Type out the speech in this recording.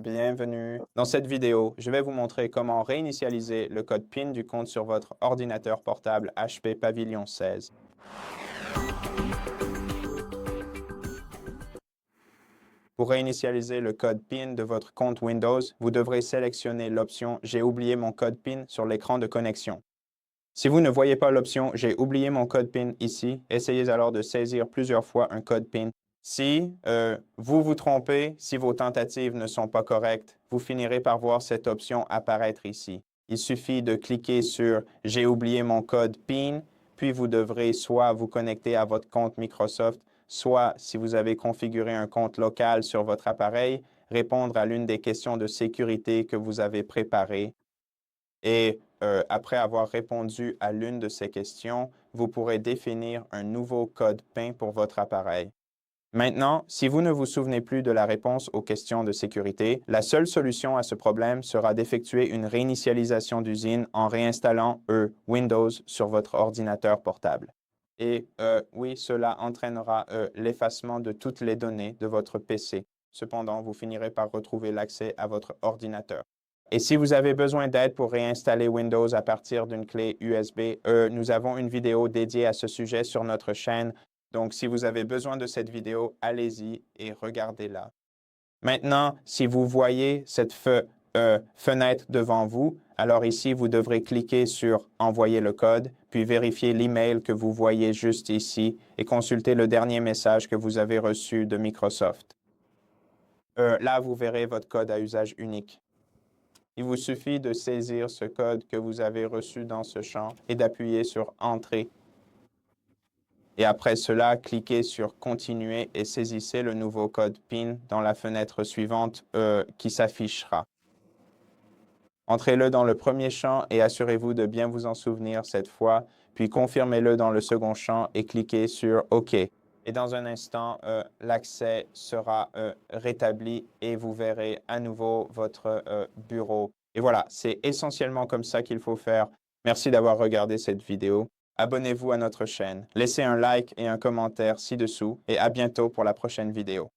Bienvenue. Dans cette vidéo, je vais vous montrer comment réinitialiser le code PIN du compte sur votre ordinateur portable HP Pavilion 16. Pour réinitialiser le code PIN de votre compte Windows, vous devrez sélectionner l'option « J'ai oublié mon code PIN » sur l'écran de connexion. Si vous ne voyez pas l'option « J'ai oublié mon code PIN » ici, essayez alors de saisir plusieurs fois un code PIN. Si vous vous trompez, si vos tentatives ne sont pas correctes, vous finirez par voir cette option apparaître ici. Il suffit de cliquer sur « J'ai oublié mon code PIN », puis vous devrez soit vous connecter à votre compte Microsoft, soit, si vous avez configuré un compte local sur votre appareil, répondre à l'une des questions de sécurité que vous avez préparées. Et après avoir répondu à l'une de ces questions, vous pourrez définir un nouveau code PIN pour votre appareil. Maintenant, si vous ne vous souvenez plus de la réponse aux questions de sécurité, la seule solution à ce problème sera d'effectuer une réinitialisation d'usine en réinstallant Windows sur votre ordinateur portable. Et oui, cela entraînera l'effacement de toutes les données de votre PC. Cependant, vous finirez par retrouver l'accès à votre ordinateur. Et si vous avez besoin d'aide pour réinstaller Windows à partir d'une clé USB, nous avons une vidéo dédiée à ce sujet sur notre chaîne. Donc, si vous avez besoin de cette vidéo, allez-y et regardez-la. Maintenant, si vous voyez cette fenêtre devant vous, alors ici, vous devrez cliquer sur « Envoyer le code », puis vérifier l'email que vous voyez juste ici et consulter le dernier message que vous avez reçu de Microsoft. Là, vous verrez votre code à usage unique. Il vous suffit de saisir ce code que vous avez reçu dans ce champ et d'appuyer sur « Entrer ». Et après cela, cliquez sur « Continuer » et saisissez le nouveau code PIN dans la fenêtre suivante qui s'affichera. Entrez-le dans le premier champ et assurez-vous de bien vous en souvenir cette fois, puis confirmez-le dans le second champ et cliquez sur « OK ». Et dans un instant, l'accès sera rétabli et vous verrez à nouveau votre bureau. Et voilà, c'est essentiellement comme ça qu'il faut faire. Merci d'avoir regardé cette vidéo. Abonnez-vous à notre chaîne, laissez un like et un commentaire ci-dessous et à bientôt pour la prochaine vidéo.